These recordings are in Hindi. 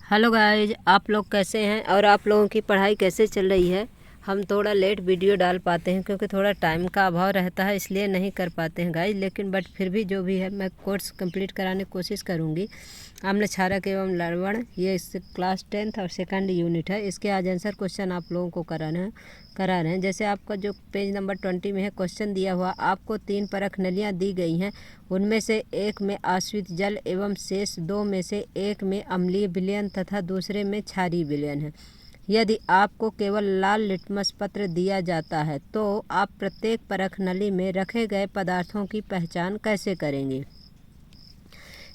हेलो गाइज, आप लोग कैसे हैं और आप लोगों की पढ़ाई कैसे चल रही है। हम थोड़ा लेट वीडियो डाल पाते हैं क्योंकि थोड़ा टाइम का अभाव रहता है, इसलिए नहीं कर पाते हैं गाइज। लेकिन बट फिर भी जो भी है मैं कोर्स कंप्लीट कराने की कोशिश करूँगी। अम्ल क्षारक एवं लवण, ये इस क्लास 10th और सेकंड यूनिट है। इसके आज आंसर क्वेश्चन आप लोगों को करा रहे हैं। जैसे आपका जो पेज नंबर 20 में है क्वेश्चन दिया हुआ, आपको 3 परख नलियाँ दी गई हैं। उनमें से एक में आश्रित जल एवं शेष 2 में से एक में अम्लीय विलयन तथा दूसरे में क्षारीय विलयन है। यदि आपको केवल लाल लिटमस पत्र दिया जाता है तो आप प्रत्येक परख नली में रखे गए पदार्थों की पहचान कैसे करेंगे।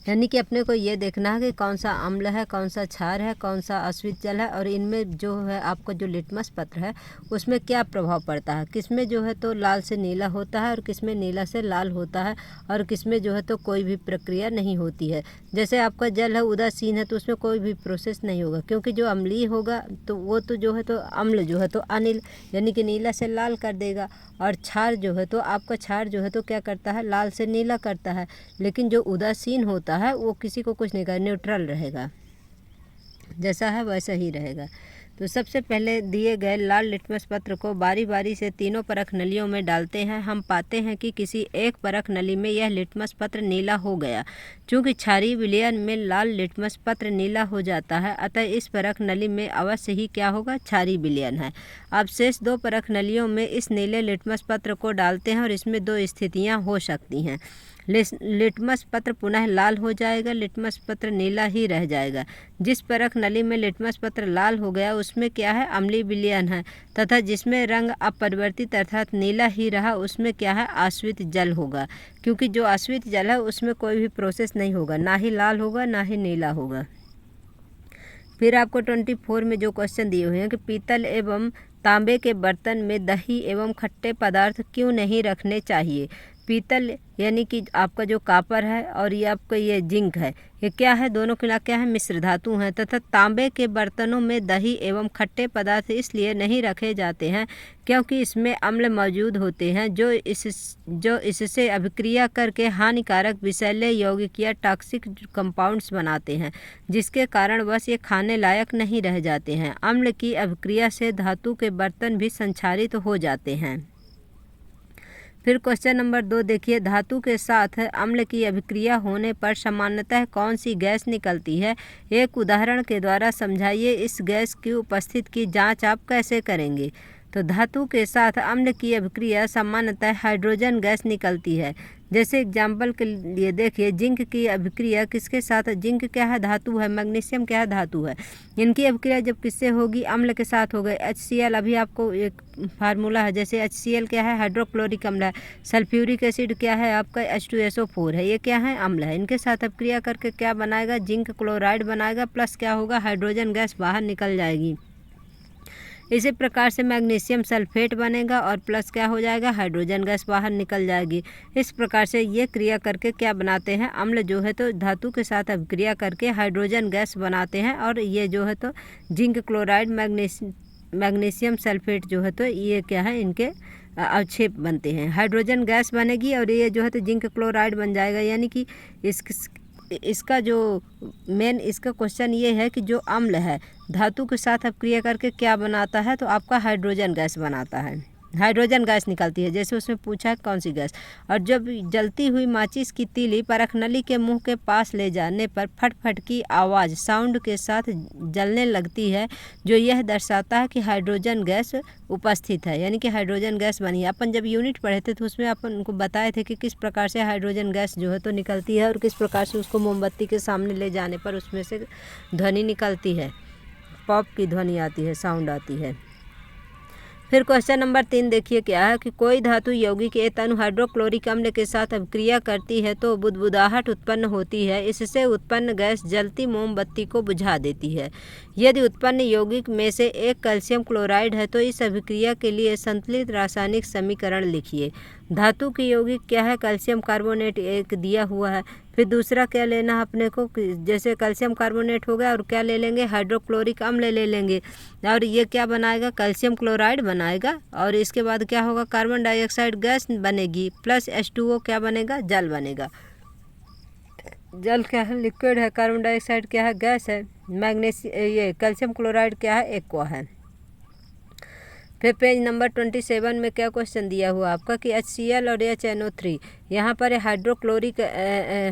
यानी कि अपने को ये देखना है कि कौन सा अम्ल है, कौन सा क्षार है, कौन सा आश्रित जल है और इनमें जो है आपका जो लिटमस पत्र है उसमें क्या प्रभाव पड़ता है। किसमें जो है तो लाल से नीला होता है और किसमें नीला से लाल होता है और किसमें जो है तो कोई भी प्रक्रिया नहीं होती है। जैसे आपका जल है उदासीन है तो उसमें कोई भी प्रोसेस नहीं होगा, क्योंकि जो अम्लीय होगा तो वो तो जो है तो अम्ल जो है तो अनिल यानी कि नीला से लाल कर देगा, और क्षार जो है तो आपका क्षार जो है तो क्या करता है, लाल से नीला करता है। लेकिन जो उदासीन होता है वो किसी को कुछ नहीं कर, न्यूट्रल रहेगा, जैसा है वैसा ही रहेगा। तो सबसे पहले दिए गए लाल लिटमस पत्र को बारी बारी से तीनों परख नलियों में डालते हैं। हम पाते हैं कि किसी एक परख नली में यह लिटमस पत्र नीला हो गया। चूँकि क्षारीय विलयन में लाल लिटमस पत्र नीला हो जाता है, अतः इस परख नली में अवश्य ही क्या होगा, क्षारीय विलयन है। अब शेष 2 परख नलियों में इस नीले लिटमस पत्र को डालते हैं और इसमें 2 स्थितियाँ हो सकती हैं। लिटमस पत्र पुनः लाल हो जाएगा, लिटमस पत्र नीला ही रह जाएगा। जिस परख नली में लिटमस पत्र लाल हो गया उसमें क्या है, अम्लीय विलयन है, तथा जिसमें रंग अपरिवर्तित अर्थात नीला ही रहा उसमें क्या है, आश्रित जल होगा। क्योंकि जो आश्रित जल है उसमें कोई भी प्रोसेस नहीं होगा, ना ही लाल होगा ना ही नीला होगा। फिर आपको 24 में जो क्वेश्चन दिए हुए हैं कि पीतल एवं तांबे के बर्तन में दही एवं खट्टे पदार्थ क्यों नहीं रखने चाहिए। पीतल यानी कि आपका जो कापर है और ये आपका ये जिंक है, ये क्या है, दोनों के क्या है, मिश्र धातु हैं। तथा तांबे के बर्तनों में दही एवं खट्टे पदार्थ इसलिए नहीं रखे जाते हैं क्योंकि इसमें अम्ल मौजूद होते हैं जो इससे अभिक्रिया करके हानिकारक विषैले यौगिक या टॉक्सिक कंपाउंड्स बनाते हैं, जिसके कारण बस ये खाने लायक नहीं रह जाते हैं। अम्ल की अभिक्रिया से धातु के बर्तन भी संक्षारित हो जाते हैं। फिर क्वेश्चन नंबर 2 देखिए, धातु के साथ अम्ल की अभिक्रिया होने पर सामान्यतः कौन सी गैस निकलती है। एक उदाहरण के द्वारा समझाइए। इस गैस की उपस्थिति की जांच आप कैसे करेंगे। तो धातु के साथ अम्ल की अभिक्रिया सामान्यतः हाइड्रोजन गैस निकलती है। जैसे एग्जाम्पल के लिए देखिए, जिंक की अभिक्रिया किसके साथ, जिंक क्या है, धातु है, मैग्नीशियम क्या है, धातु है। इनकी अभिक्रिया जब किससे होगी, अम्ल के साथ हो गए। HCl, अभी आपको एक फार्मूला है, जैसे HCl क्या है, हाइड्रोक्लोरिक अम्ल है। सल्फ्यूरिक एसिड क्या है, आपका H2SO4 है, ये क्या है, अम्ल है। इनके साथ अभिक्रिया करके क्या बनाएगा, जिंक क्लोराइड बनाएगा, प्लस क्या होगा, हाइड्रोजन गैस बाहर निकल जाएगी। इसी प्रकार से मैग्नीशियम सल्फेट बनेगा और प्लस क्या हो जाएगा, हाइड्रोजन गैस बाहर निकल जाएगी। इस प्रकार से ये क्रिया करके क्या बनाते हैं, अम्ल जो है तो धातु के साथ अभिक्रिया करके हाइड्रोजन गैस बनाते हैं, और ये जो है तो जिंक क्लोराइड मैग्नीशियम सल्फेट जो है तो ये क्या है, इनके अवक्षेप बनते हैं। हाइड्रोजन गैस बनेगी और ये जो है तो जिंक क्लोराइड बन जाएगा। यानी कि इसका जो मेन इसका क्वेश्चन ये है कि जो अम्ल है धातु के साथ अपक्रिया करके क्या बनाता है, तो आपका हाइड्रोजन गैस बनाता है, हाइड्रोजन गैस निकलती है। जैसे उसमें पूछा है कौन सी गैस। और जब जलती हुई माचिस की तीली परख नली के मुंह के पास ले जाने पर फट फट की आवाज़ साउंड के साथ जलने लगती है, जो यह दर्शाता है कि हाइड्रोजन गैस उपस्थित है, यानी कि हाइड्रोजन गैस बनी है। अपन जब यूनिट पढ़े थे तो उसमें अपन उनको बताए थे कि किस प्रकार से हाइड्रोजन गैस जो है तो निकलती है और किस प्रकार से उसको मोमबत्ती के सामने ले जाने पर उसमें से ध्वनि निकलती है, पॉप की ध्वनि आती है, साउंड आती है। फिर क्वेश्चन नंबर 3 देखिए क्या है कि कोई धातु यौगिक एक अणु हाइड्रोक्लोरिक अम्ल के साथ अभिक्रिया करती है तो बुदबुदाहट उत्पन्न होती है। इससे उत्पन्न गैस जलती मोमबत्ती को बुझा देती है। यदि उत्पन्न यौगिक में से एक कैल्शियम क्लोराइड है तो इस अभिक्रिया के लिए संतुलित रासायनिक समीकरण लिखिए। धातु की यौगिक क्या है, कैल्शियम कार्बोनेट एक दिया हुआ है। फिर दूसरा क्या लेना है अपने को, जैसे कैल्शियम कार्बोनेट हो गया और क्या ले लेंगे, हाइड्रोक्लोरिक अम्ल ले लेंगे, और ये क्या बनाएगा, कैल्शियम क्लोराइड बनाएगा। और इसके बाद क्या होगा, कार्बन डाइऑक्साइड गैस बनेगी, प्लस H2O क्या बनेगा, जल बनेगा। जल क्या है, लिक्विड है, कार्बन डाइऑक्साइड क्या है, गैस है। ये कैल्शियम क्लोराइड क्या है, एक्वा है। फिर पेज नंबर 27 में क्या क्वेश्चन दिया हुआ आपका कि HCl और HNO3, यहाँ पर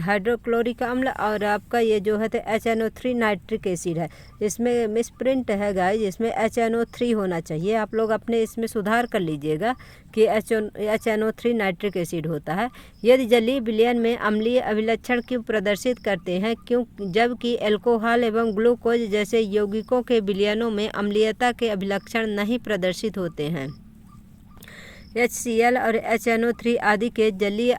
हाइड्रोक्लोरिक अम्ल और आपका ये जो है तो HNO3 नाइट्रिक एसिड है। इसमें मिसप्रिंट है गाइस, इसमें HNO3 होना चाहिए। आप लोग अपने इसमें सुधार कर लीजिएगा कि HNO3 नाइट्रिक एसिड होता है। यदि जलीय विलयन में अम्लीय अभिलक्षण क्यों प्रदर्शित करते हैं, क्यों, जबकि एल्कोहल एवं ग्लूकोज जैसे यौगिकों के विलयनों में अम्लीयता के अभिलक्षण नहीं प्रदर्शित होते हैं। HCl और HNO3 आदि के जलीय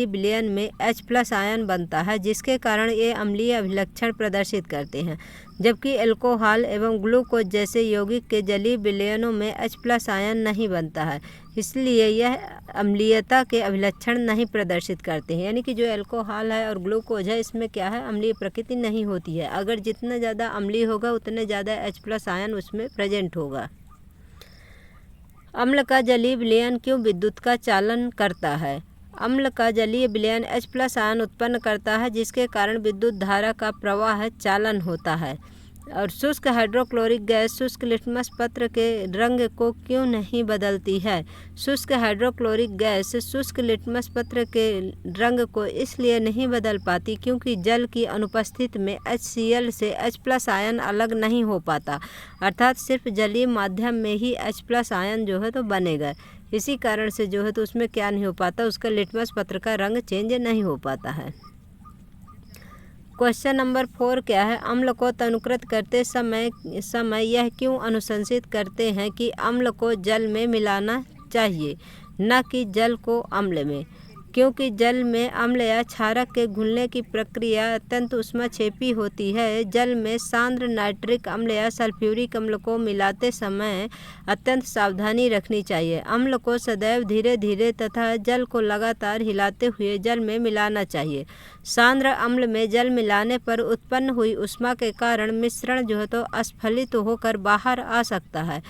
विलयन में H+ आयन बनता है, जिसके कारण ये अम्लीय अभिलक्षण प्रदर्शित करते हैं, जबकि एल्कोहल एवं ग्लूकोज जैसे यौगिक के जलीय विलयनों में H+ आयन नहीं बनता है, इसलिए यह अम्लीयता के अभिलक्षण नहीं प्रदर्शित करते हैं। यानी कि जो एल्कोहल है और ग्लूकोज है, इसमें क्या है, अम्लीय प्रकृति नहीं होती है। अगर जितना ज़्यादा अम्लीय होगा उतने ज़्यादा H+ आयन उसमें प्रेजेंट होगा। अम्ल का जलीय विलयन क्यों विद्युत का चालन करता है? अम्ल का जलीय विलयन H+ आयन उत्पन्न करता है, जिसके कारण विद्युत धारा का प्रवाह चालन होता है। और शुष्क हाइड्रोक्लोरिक गैस शुष्क लिटमस पत्र के रंग को क्यों नहीं बदलती है? शुष्क हाइड्रोक्लोरिक गैस शुष्क लिटमस पत्र के रंग को इसलिए नहीं बदल पाती क्योंकि जल की अनुपस्थिति में HCl से H+ आयन अलग नहीं हो पाता, अर्थात सिर्फ जलीय माध्यम में ही H+ आयन जो है तो बनेगा। इसी कारण से जो है तो उसमें क्या नहीं हो पाता, उसका लिटमस पत्र का रंग चेंज नहीं हो पाता है। क्वेश्चन नंबर 4 क्या है? अम्ल को तनुकृत करते समय यह क्यों अनुशंसित करते हैं कि अम्ल को जल में मिलाना चाहिए, न कि जल को अम्ल में? क्योंकि जल में अम्ल या क्षारक के घुलने की प्रक्रिया अत्यंत ऊष्माक्षेपी होती है। जल में सांद्र नाइट्रिक अम्ल या सल्फ्यूरिक अम्ल को मिलाते समय अत्यंत सावधानी रखनी चाहिए। अम्ल को सदैव धीरे धीरे तथा जल को लगातार हिलाते हुए जल में मिलाना चाहिए। सांद्र अम्ल में जल मिलाने पर उत्पन्न हुई ऊष्मा के कारण मिश्रण जो है तो अस्फलित होकर बाहर आ सकता है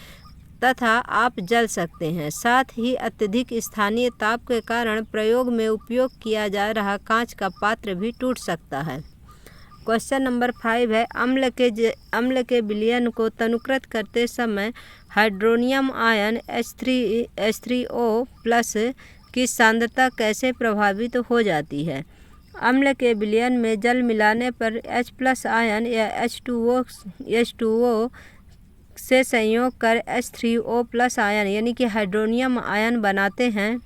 तथा आप जल सकते हैं। साथ ही अत्यधिक स्थानीय ताप के कारण प्रयोग में उपयोग किया जा रहा कांच का पात्र भी टूट सकता है। क्वेश्चन नंबर 5 है, अम्ल के विलयन को तनुकृत करते समय हाइड्रोनियम आयन H3O+ की सांद्रता कैसे प्रभावित हो जाती है? अम्ल के विलयन में जल मिलाने पर H+ आयन या H2O से संयोग कर H3O+ आयन यानी कि हाइड्रोनियम आयन बनाते हैं।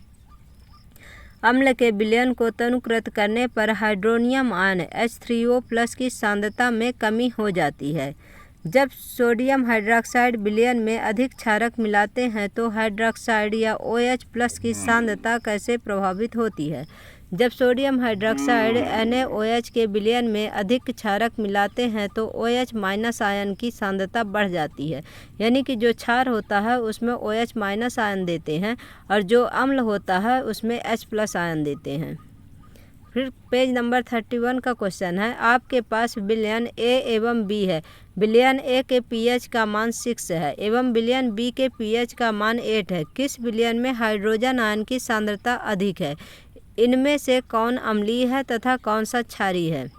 अम्ल के विलयन को तनुकृत करने पर हाइड्रोनियम आयन H3O+ की सांद्रता में कमी हो जाती है। जब सोडियम हाइड्रोक्साइड विलयन में अधिक क्षारक मिलाते हैं तो हाइड्रोक्साइड या OH+ की सांद्रता कैसे प्रभावित होती है? जब सोडियम हाइड्रोक्साइड NaOH के विलयन में अधिक क्षारक मिलाते हैं तो OH- आयन की सांद्रता बढ़ जाती है। यानी कि जो क्षार होता है उसमें OH- आयन देते हैं और जो अम्ल होता है उसमें H+ आयन देते हैं। फिर पेज नंबर 31 का क्वेश्चन है, आपके पास विलयन A एवं B है। विलयन A के pH का मान 6 है एवं विलयन B के pH का मान 8 है। किस विलयन में हाइड्रोजन आयन की सांद्रता अधिक है? इनमें से कौन अम्लीय है तथा कौन सा क्षारीय है?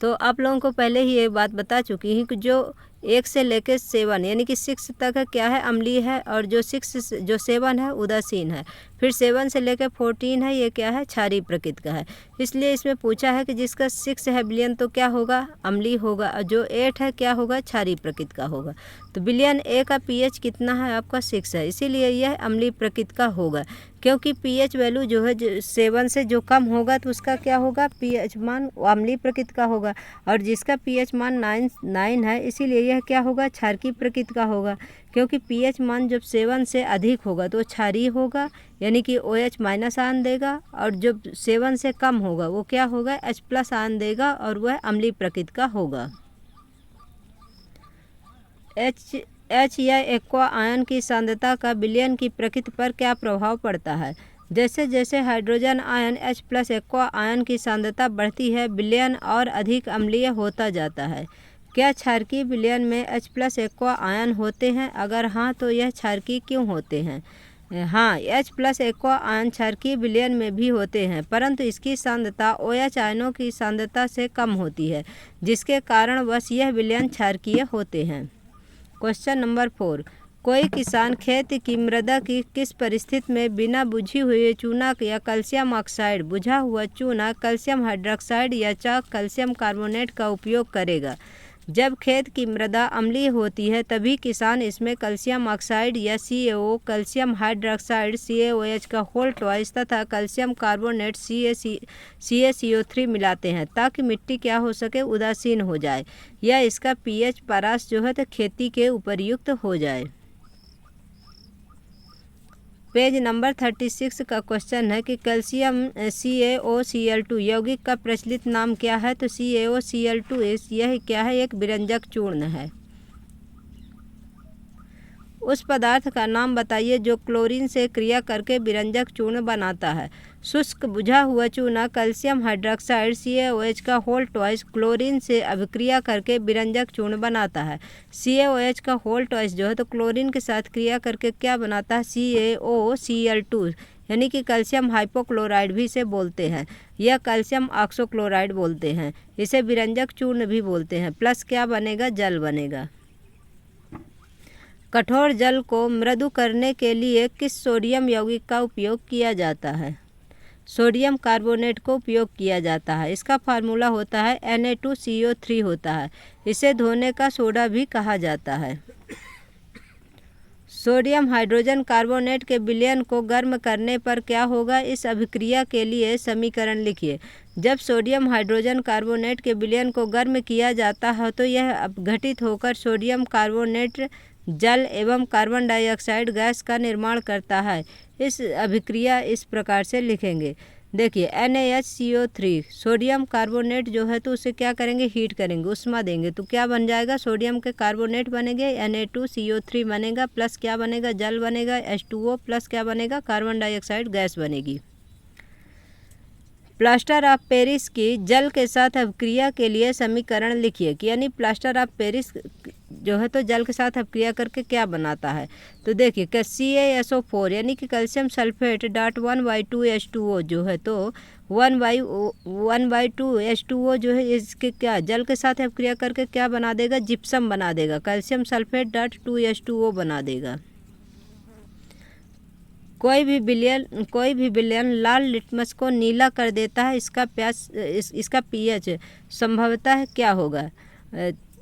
तो आप लोगों को पहले ही ये बात बता चुकी हूँ कि जो 1 से लेकर 7 यानी कि 6 तक क्या है, अम्लीय है, और जो 7 है उदासीन है। फिर 7 से लेकर 14 है, ये क्या है, क्षारीय प्रकृति का है। इसलिए इसमें पूछा है कि जिसका 6 है विलयन तो क्या होगा, अम्लीय होगा, और जो 8 है क्या होगा, क्षारीय प्रकृति का होगा। तो विलयन A का pH कितना है, आपका 6 है, इसीलिए यह अम्लीय प्रकृति का होगा। क्योंकि pH वैल्यू जो है 7 से जो कम होगा तो उसका क्या होगा, pH मान अम्लीय प्रकृति का होगा, और जिसका pH मान 9 है इसीलिए यह क्या होगा, क्षारकीय प्रकृति का होगा। क्योंकि pH मान जब 7 से अधिक होगा तो क्षारीय होगा यानी कि OH- आयन देगा, और जब 7 से कम होगा वो क्या होगा, H+ आयन देगा और वह अम्लीय प्रकृति का होगा। H या एक्वा आयन की सांद्रता का विलयन की प्रकृति पर क्या प्रभाव पड़ता है? जैसे जैसे hydrogen ion H+ aqua ion की सांद्रता बढ़ती है विलयन और अधिक अम्लीय होता जाता है। क्या क्षारकीय विलयन में H+ एक्वा आयन होते हैं? अगर हाँ तो यह क्षारकीय क्यों होते हैं? हाँ, H+ एक्वा आयन क्षारकीय विलयन में भी होते हैं, परंतु इसकी सांद्रता OH आयनों की सांद्रता से कम होती है, जिसके कारण बस यह विलयन क्षारकीय होते हैं। क्वेश्चन नंबर 4, कोई किसान खेत की मृदा की किस परिस्थिति में बिना बुझी हुई चूना या कैल्शियम ऑक्साइड, बुझा हुआ चूना, कैल्शियम हाइड्रोक्साइड या चाक कैल्शियम कार्बोनेट का उपयोग करेगा? जब खेत की मृदा अम्लीय होती है तभी किसान इसमें कैल्शियम ऑक्साइड या CaO, कैल्शियम हाइड्रोक्साइड CaOH का होल ट्वाइस तथा कैल्शियम कार्बोनेट CaCO3 मिलाते हैं ताकि मिट्टी क्या हो सके, उदासीन हो जाए या इसका pH परास जो है तो खेती के उपयुक्त हो जाए। पेज नंबर 36 का क्वेश्चन है कि कैल्शियम CaOCl2 यौगिक का प्रचलित नाम क्या है? तो CaOCl2 यह क्या है? एक विरंजक चूर्ण है। उस पदार्थ का नाम बताइए जो क्लोरीन से क्रिया करके विरंजक चूर्ण बनाता है। शुष्क बुझा हुआ चूना कैल्शियम हाइड्रोक्साइड CaOH का होल ट्वाइस क्लोरीन से अभिक्रिया करके विरंजक चूर्ण बनाता है। CaOH का होल ट्वाइस जो है तो क्लोरीन के साथ क्रिया करके क्या बनाता है? CaOCl2 यानी कि कैल्शियम हाइपोक्लोराइड भी इसे बोलते हैं या कैल्शियम ऑक्सोक्लोराइड बोलते हैं। इसे विरंजक चूर्ण भी बोलते हैं। प्लस क्या बनेगा? जल बनेगा। कठोर जल को मृदु करने के लिए किस सोडियम यौगिक का उपयोग किया जाता है? सोडियम कार्बोनेट को उपयोग किया जाता है। इसका फार्मूला होता है Na2CO3 होता है। इसे धोने का सोडा भी कहा जाता है। सोडियम हाइड्रोजन कार्बोनेट के विलयन को गर्म करने पर क्या होगा? इस अभिक्रिया के लिए समीकरण लिखिए। जब सोडियम हाइड्रोजन कार्बोनेट के विलयन को गर्म किया जाता है तो यह अपघटित होकर सोडियम कार्बोनेट जल एवं कार्बन डाइऑक्साइड गैस का निर्माण करता है। इस अभिक्रिया इस प्रकार से लिखेंगे। देखिए NaHCO3 सोडियम कार्बोनेट जो है तो उसे क्या करेंगे? हीट करेंगे, उष्मा देंगे तो क्या बन जाएगा? सोडियम के कार्बोनेट बनेंगे, Na2CO3 बनेगा, प्लस क्या बनेगा? जल बनेगा, H2O, प्लस क्या बनेगा? कार्बन डाइऑक्साइड गैस बनेगी। प्लास्टर ऑफ पेरिस की जल के साथ अभिक्रिया के लिए समीकरण लिखिए कि यानी प्लास्टर ऑफ पेरिस जो है तो जल के साथ अभिक्रिया करके क्या बनाता है? तो देखिए CaSO4 यानी कि कैल्शियम सल्फेट डॉट 1/2 H2O जो है तो 1/2 H2O जो है इसके क्या जल के साथ अभिक्रिया करके क्या बना देगा? जिप्सम बना देगा। कैल्शियम सल्फेट डॉट 2 H2O बना देगा। कोई भी विलयन लाल लिटमस को नीला कर देता है। इसका pH संभवतः क्या होगा?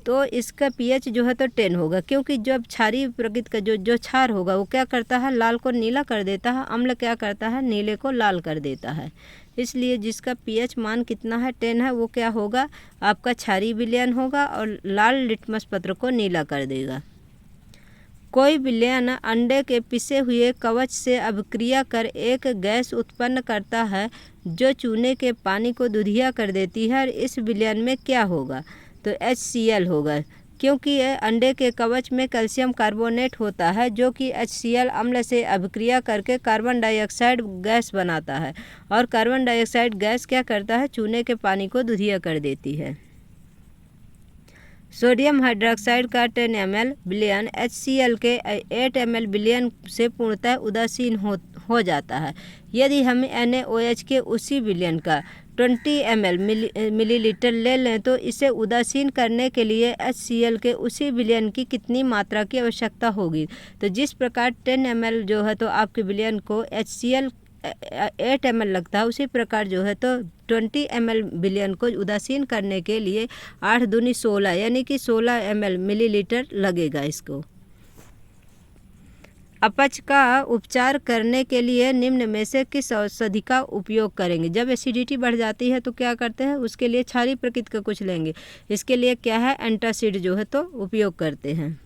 तो इसका pH जो है तो 10 होगा, क्योंकि जब क्षारीय प्रकृति का जो क्षार होगा वो क्या करता है? लाल को नीला कर देता है। अम्ल क्या करता है? नीले को लाल कर देता है। इसलिए जिसका pH मान कितना है? 10 है, वो क्या होगा? आपका क्षारीय विलयन होगा और लाल लिटमस पत्र को नीला कर देगा। कोई विलयन अंडे के पिसे हुए कवच से अभिक्रिया कर एक गैस उत्पन्न करता है जो चूने के पानी को दूधिया कर देती है। इस विलयन में क्या होगा? तो HCl होगा, क्योंकि अंडे के कवच में कैल्शियम कार्बोनेट होता है जो कि HCl अम्ल से अभिक्रिया करके कार्बन डाइऑक्साइड गैस बनाता है और कार्बन डाइऑक्साइड गैस क्या करता है? चूने के पानी को दूधिया कर देती है। सोडियम हाइड्रोक्साइड का 10 ml विलयन HCl के 8 ml विलयन से पूर्णतः उदासीन हो जाता है। यदि हम NaOH के उसी विलयन का 20 ml मिलीलीटर ले लें तो इसे उदासीन करने के लिए HCl के उसी विलयन की कितनी मात्रा की आवश्यकता होगी? तो जिस प्रकार 10 ml जो है तो आपके विलयन को HCl 8 ml लगता है, उसी प्रकार जो है तो 20 ml विलयन को उदासीन करने के लिए 8 दूनी 16 यानी कि 16 ml मिलीलीटर लगेगा इसको। अपच का उपचार करने के लिए निम्न में से किस औषधि का उपयोग करेंगे? जब एसिडिटी बढ़ जाती है तो क्या करते हैं? उसके लिए क्षारीय प्रकृति का कुछ लेंगे। इसके लिए क्या है? एंटासिड जो है तो उपयोग करते हैं।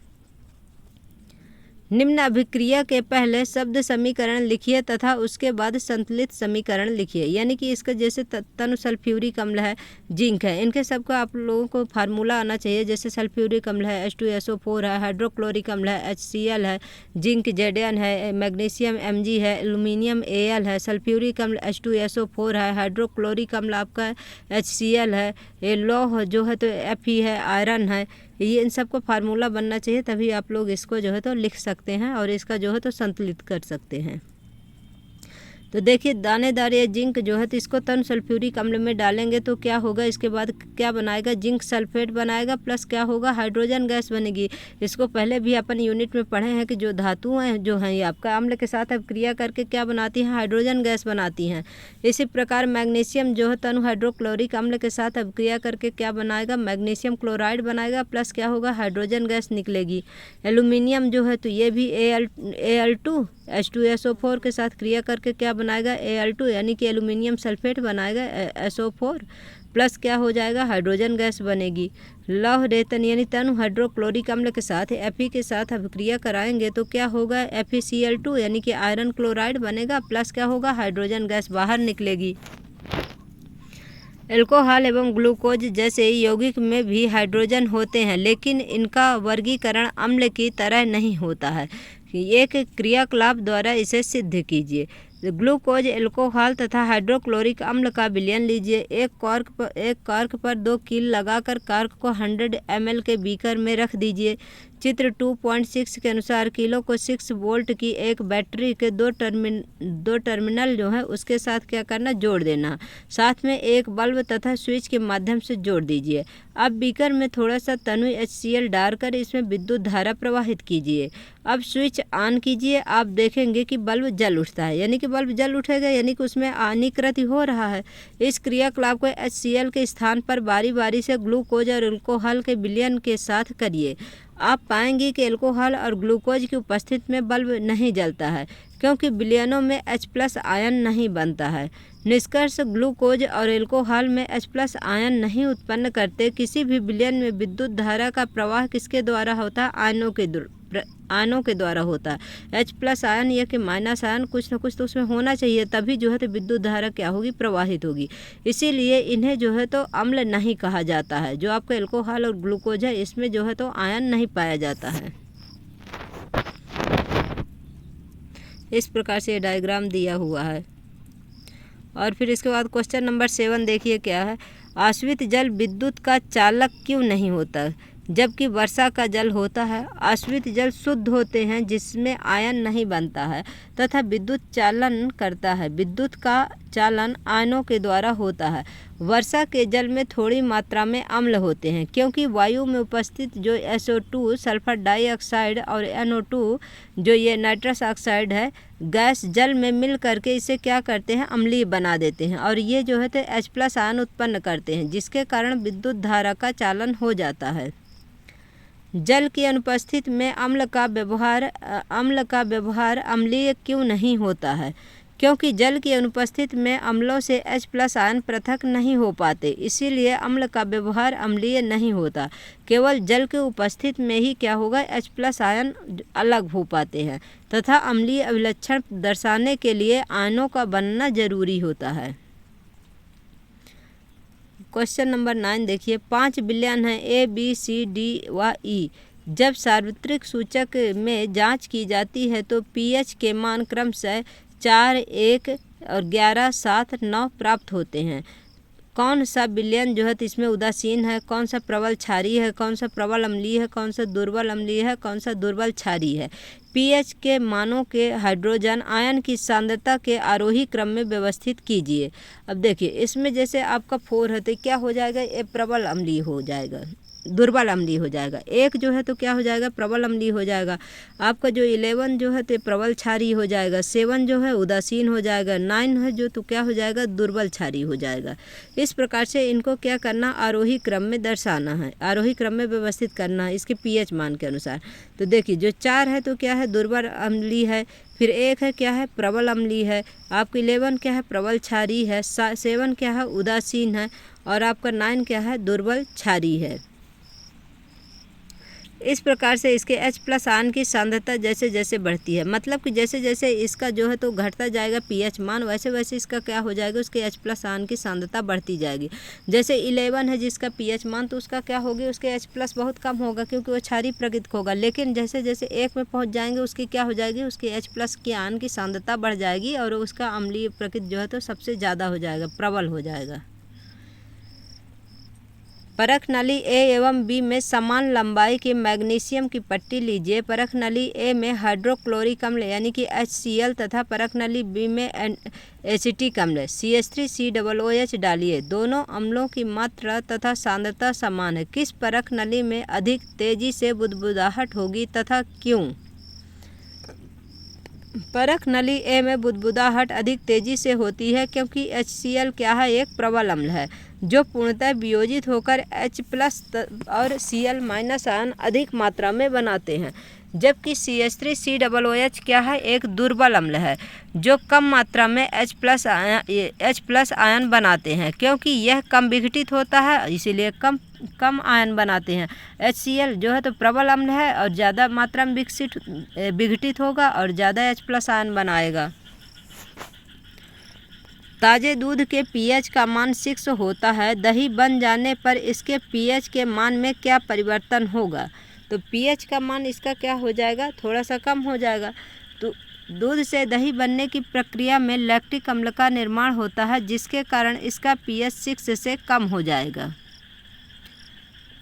निम्न अभिक्रिया के पहले शब्द समीकरण लिखिए तथा उसके बाद संतुलित समीकरण लिखिए। यानी कि इसका जैसे तनु सल्फ्यूरिक अम्ल है, जिंक है, इनके सबका आप लोगों को फार्मूला आना चाहिए। जैसे सल्फ्यूरिक अम्ल है H2SO4 है, हाइड्रोक्लोरिक अम्ल है HCl है, जिंक Zn है, मैग्नीशियम Mg है, एल्यूमिनियम Al है, सल्फ्यूरिक अम्ल H2SO4 है, हाइड्रोक्लोरिक अम्ल आपका HCl है, ये लौह जो है तो Fe है, आयरन है, ये इन सबको फार्मूला बनना चाहिए, तभी आप लोग इसको जो है तो लिख सकते हैं और इसका जो है तो संतुलित कर सकते हैं। तो देखिए दानेदार या जिंक जो है तो इसको तन सल्फ्यूरिक अम्ल में डालेंगे तो क्या होगा, इसके बाद क्या बनाएगा, जिंक सल्फेट बनाएगा, प्लस क्या होगा, हाइड्रोजन गैस बनेगी। इसको पहले भी अपन यूनिट में पढ़े हैं कि जो धातुएं जो हैं ये आपका अम्ल के साथ अभिक्रिया करके क्या बनाती हैं, हाइड्रोजन गैस बनाती हैं। इसी प्रकार मैग्नीशियम जो है तनु हाइड्रोक्लोरिक अम्ल के साथ अभिक्रिया करके क्या बनाएगा, मैग्नीशियम क्लोराइड बनाएगा, प्लस क्या होगा, हाइड्रोजन गैस निकलेगी। एल्यूमिनियम जो है तो ये भी Al2 H2SO4 के साथ क्रिया करके क्या बनाएगा, Al2 यानी कि एल्यूमिनियम सल्फेट बनाएगा SO4, प्लस क्या हो जाएगा, हाइड्रोजन गैस बनेगी। लौह रेतन यानी तनु हाइड्रोक्लोरिक अम्ल के साथ Fe के साथ अभिक्रिया कराएंगे तो क्या होगा, FeCl2 यानी कि आयरन क्लोराइड बनेगा, प्लस क्या होगा, हाइड्रोजन गैस बाहर निकलेगी। एल्कोहल एवं ग्लूकोज जैसे यौगिक में भी हाइड्रोजन होते हैं, लेकिन इनका वर्गीकरण अम्ल की तरह नहीं होता है। एक क्रियाकलाप द्वारा इसे सिद्ध कीजिए। ग्लूकोज, एल्कोहल तथा हाइड्रोक्लोरिक अम्ल का विलयन लीजिए। एक कॉर्क पर 2 कील लगाकर कॉर्क को 100 ml के बीकर में रख दीजिए। चित्र 2.6 के अनुसार कीलों को 6 वोल्ट की एक बैटरी के दो टर्मिनल जो है उसके साथ क्या करना, जोड़ देना। साथ में एक बल्ब तथा स्विच के माध्यम से जोड़ दीजिए। अब बीकर में थोड़ा सा तनु HCl डालकर इसमें विद्युत धारा प्रवाहित कीजिए। अब स्विच ऑन कीजिए। आप देखेंगे कि बल्ब जल उठता है, यानी कि बल्ब जल उठेगा यानी कि उसमें आनीकृति हो रहा है। इस क्रियाकलाप को HCl के स्थान पर बारी बारी से ग्लूकोज और एल्कोहल के विलयन के साथ करिए। आप पाएंगे कि एल्कोहल और ग्लूकोज की उपस्थिति में बल्ब नहीं जलता है, क्योंकि विलयनों में H+ आयन नहीं बनता है। निष्कर्ष, ग्लूकोज और एल्कोहल में H+ आयन नहीं उत्पन्न करते। किसी भी विलयन में विद्युत धारा का प्रवाह किसके द्वारा होता है, आयनों के द्वारा होता है। H+ आयन या कि माइनस आयन कुछ न कुछ तो उसमें होना चाहिए, तभी जो है तो विद्युत धारा क्या होगी, प्रवाहित होगी। इसीलिए इन्हें जो है तो अम्ल नहीं कहा जाता है। जो आपका एल्कोहल और ग्लूकोज है इसमें जो है तो आयन नहीं पाया जाता है। इस प्रकार से ये डायग्राम दिया हुआ है। और फिर इसके बाद क्वेश्चन नंबर 7 देखिए क्या है, आश्रित जल विद्युत का चालक क्यों नहीं होता जबकि वर्षा का जल होता है। आश्रित जल शुद्ध होते हैं जिसमें आयन नहीं बनता है तथा विद्युत चालन करता है। विद्युत का चालन आयनों के द्वारा होता है। वर्षा के जल में थोड़ी मात्रा में अम्ल होते हैं, क्योंकि वायु में उपस्थित जो SO2 सल्फर डाइऑक्साइड और NO2 जो ये नाइट्रस ऑक्साइड है गैस जल में मिल करके इसे क्या करते हैं, अम्लीय बना देते हैं और ये जो है तो H+ आयन उत्पन्न करते हैं, जिसके कारण विद्युत धारा का चालन हो जाता है। जल की अनुपस्थिति में अम्ल का व्यवहार अम्लीय क्यों नहीं होता है, क्योंकि जल की अनुपस्थिति में अम्लों से H+ आयन पृथक नहीं हो पाते, इसीलिए अम्ल का व्यवहार अम्लीय नहीं होता। केवल जल के उपस्थिति में ही क्या होगा, H+ आयन अलग हो पाते हैं तथा अम्लीय अभिलक्षण दर्शाने के लिए आयनों का बनना जरूरी होता है। क्वेश्चन नंबर 9 देखिए, 5 विलयन हैं A, B, C, D व E। जब सार्वत्रिक सूचक में जांच की जाती है तो pH के मान क्रमशः 4, 1 और 11, 7, 9 प्राप्त होते हैं। कौन सा विलयन जो है तो इसमें उदासीन है, कौन सा प्रबल क्षारीय है, कौन सा प्रबल अम्लीय है, कौन सा दुर्बल अम्लीय है, कौन सा दुर्बल क्षारीय है। pH के मानों के हाइड्रोजन आयन की सांद्रता के आरोही क्रम में व्यवस्थित कीजिए। अब देखिए इसमें जैसे आपका 4 है तो क्या हो जाएगा, ये प्रबल अम्लीय हो जाएगा, दुर्बल अम्लीय हो जाएगा। 1 जो है तो क्या हो जाएगा, प्रबल अम्लीय हो जाएगा। आपका जो 11 जो है तो प्रबल क्षारीय हो जाएगा। 7 जो है उदासीन हो जाएगा। 9 है जो तो क्या हो जाएगा, दुर्बल क्षारीय हो जाएगा। इस प्रकार से इनको क्या करना, आरोही क्रम में दर्शाना है, आरोही क्रम में व्यवस्थित करना है इसके pH मान के अनुसार। तो देखिए जो 4 है तो क्या है, दुर्बल अम्लीय है। फिर 1 है क्या है, प्रबल अम्लीय है। आपका 11 क्या है, प्रबल क्षारीय है। 7 क्या है, उदासीन है। और आपका 9 क्या है, दुर्बल क्षारीय है। इस प्रकार से इसके H+ आयन की सांद्रता जैसे जैसे बढ़ती है, मतलब कि जैसे जैसे इसका जो है तो घटता जाएगा pH मान, वैसे वैसे इसका क्या हो जाएगा, उसके H+ आयन की सांद्रता बढ़ती जाएगी। जैसे 11 है जिसका pH मान, तो उसका क्या होगी, उसके H+ बहुत कम होगा क्योंकि वो क्षारीय प्रकृति होगा। लेकिन जैसे जैसे 1 में पहुंच जाएंगे उसकी क्या हो जाएगी, उसकी H+ की आयन की सांद्रता बढ़ जाएगी और उसका अम्लीय प्रकृति जो है तो सबसे ज़्यादा हो जाएगा, प्रबल हो जाएगा। परख नली ए एवं बी में समान लंबाई की मैग्नीशियम की पट्टी लीजिए। परख नली ए में हाइड्रोक्लोरिक अम्ल यानी कि HCl तथा परख नली बी में एसिटिक अम्ल CH3COOH डालिए। दोनों अम्लों की मात्रा तथा सांद्रता समान है। किस परख नली में अधिक तेजी से बुदबुदाहट होगी तथा क्यों? परख नली ए में बुदबुदाहट अधिक तेजी से होती है क्योंकि HCl क्या है, एक प्रबल अम्ल है जो पूर्णतः वियोजित होकर H+ और Cl- आयन अधिक मात्रा में बनाते हैं, जबकि CH3COOH क्या है, एक दुर्बल अम्ल है जो कम मात्रा में H+ आयन बनाते हैं। क्योंकि यह कम विघटित होता है इसीलिए कम आयन बनाते हैं। HCl जो है तो प्रबल अम्ल है और ज़्यादा मात्रा में विघटित होगा और ज़्यादा H+ आयन बनाएगा। ताज़े दूध के pH का मान 6 होता है। दही बन जाने पर इसके pH के मान में क्या परिवर्तन होगा? तो pH का मान इसका क्या हो जाएगा, थोड़ा सा कम हो जाएगा। तो दूध से दही बनने की प्रक्रिया में लैक्टिक अम्ल का निर्माण होता है जिसके कारण इसका pH 6 से कम हो जाएगा।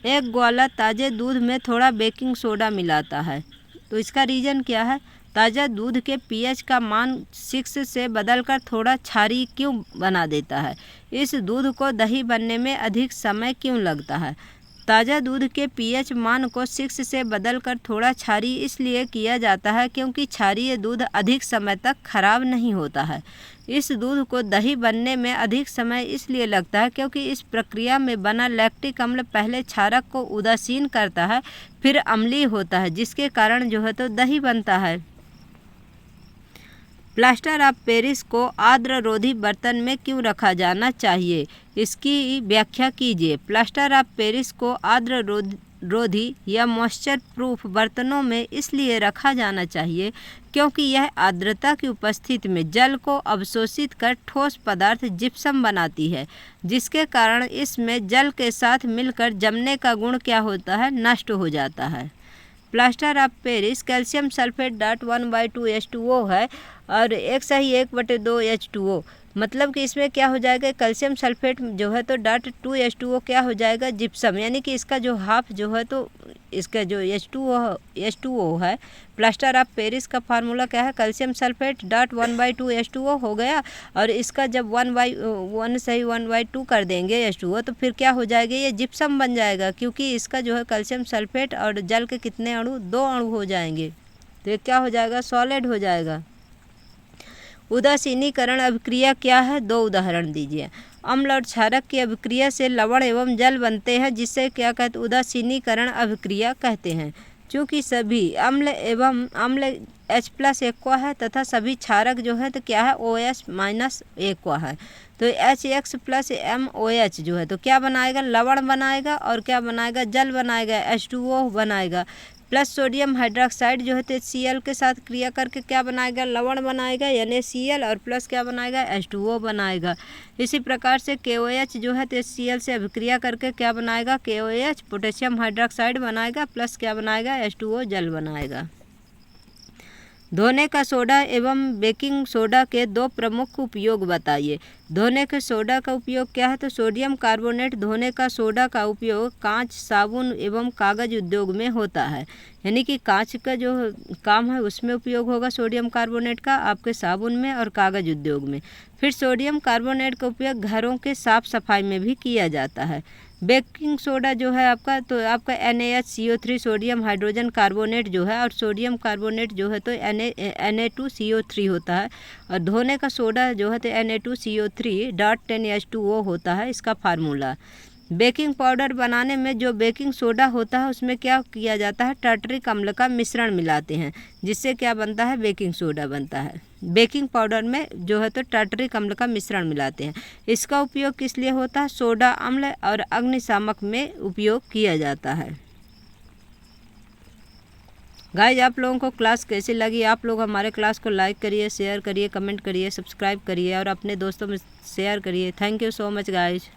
एक ग्वाला ताज़े दूध में थोड़ा बेकिंग सोडा मिलाता है, तो इसका रीज़न क्या है? ताज़ा दूध के pH का मान 6 से बदलकर थोड़ा क्षारीय क्यों बना देता है? इस दूध को दही बनने में अधिक समय क्यों लगता है? ताज़ा दूध के pH मान को 6 से बदलकर थोड़ा क्षारीय इसलिए किया जाता है क्योंकि क्षारीय दूध अधिक समय तक खराब नहीं होता है। इस दूध को दही बनने में अधिक समय इसलिए लगता है क्योंकि इस प्रक्रिया में बना लैक्टिक अम्ल पहले क्षारक को उदासीन करता है, फिर अम्लीय होता है, जिसके कारण जो है तो दही बनता है। प्लास्टर ऑफ पेरिस को आर्द्ररोधी बर्तन में क्यों रखा जाना चाहिए? इसकी व्याख्या कीजिए। प्लास्टर ऑफ पेरिस को आर्द्ररोधी या मॉइस्चर प्रूफ बर्तनों में इसलिए रखा जाना चाहिए क्योंकि यह आर्द्रता की उपस्थिति में जल को अवशोषित कर ठोस पदार्थ जिप्सम बनाती है, जिसके कारण इसमें जल के साथ मिलकर जमने का गुण क्या होता है, नष्ट हो जाता है। Plaster of Paris calcium sulphate dot 1/2 H2O है और 1/2 H2O, मतलब कि इसमें क्या हो जाएगा, कैल्शियम सल्फेट जो है तो डॉट 2 H2O क्या हो जाएगा, जिप्सम, यानी कि इसका जो हाफ जो है तो इसका जो H2O है, प्लास्टर ऑफ पेरिस का फार्मूला क्या है, कैल्शियम सल्फेट डॉट 1/2 H2O हो गया और इसका जब 1/2 कर देंगे H2O तो फिर क्या हो जाएगा, ये जिप्सम बन जाएगा क्योंकि इसका जो है कैल्शियम सल्फेट और जल के कितने अणु, 2 अणु हो जाएंगे, तो ये क्या हो जाएगा, सॉलिड हो जाएगा। उदासीनीकरण अभिक्रिया क्या है, 2 उदाहरण दीजिए। अम्ल और क्षारक की अभिक्रिया से लवण एवं जल बनते हैं जिससे क्या कहते, उदासीनीकरण अभिक्रिया कहते हैं। चूँकि सभी अम्ल एवं अम्ल H+ एक्वा है तथा सभी क्षारक जो है तो क्या है, OH- एक्वा है, तो HX+MOH जो है तो क्या बनाएगा, लवण बनाएगा और क्या बनाएगा, जल बनाएगा, H2O बनाएगा। प्लस सोडियम हाइड्रोक्साइड जो है तो Cl के साथ क्रिया करके क्या बनाएगा, लवण बनाएगा NaCl और प्लस क्या बनाएगा, H2O बनाएगा। इसी प्रकार से KOH जो है तो Cl से अभिक्रिया करके क्या बनाएगा, KOH पोटेशियम हाइड्रोक्साइड बनाएगा प्लस क्या बनाएगा, H2O जल बनाएगा। धोने का सोडा एवं बेकिंग सोडा के 2 प्रमुख उपयोग बताइए। धोने के सोडा का उपयोग क्या है, तो सोडियम कार्बोनेट धोने का सोडा का उपयोग कांच, साबुन एवं कागज़ उद्योग में होता है, यानी कि कांच का जो काम है उसमें उपयोग होगा सोडियम कार्बोनेट का, आपके साबुन में और कागज़ उद्योग में। फिर सोडियम कार्बोनेट का उपयोग घरों के साफ सफाई में भी किया जाता है। बेकिंग सोडा जो है आपका, तो आपका NaHCO3 सोडियम हाइड्रोजन कार्बोनेट जो है और सोडियम कार्बोनेट जो है तो Na2CO3 होता है और धोने का सोडा जो है तो Na2CO3.10 H2O होता है, इसका फार्मूला। बेकिंग पाउडर बनाने में जो बेकिंग सोडा होता है उसमें क्या किया जाता है, टार्टरिक अम्ल का मिश्रण मिलाते हैं जिससे क्या बनता है, बेकिंग सोडा बनता है। बेकिंग पाउडर में जो है तो टार्टरिक अम्ल का मिश्रण मिलाते हैं। इसका उपयोग किस लिए होता है, सोडा अम्ल और अग्निशामक में उपयोग किया जाता है। गाइज आप लोगों को क्लास कैसी लगी, आप लोग हमारे क्लास को लाइक करिए, शेयर करिए, कमेंट करिए, सब्सक्राइब करिए और अपने दोस्तों में शेयर करिए। Thank you so much guys.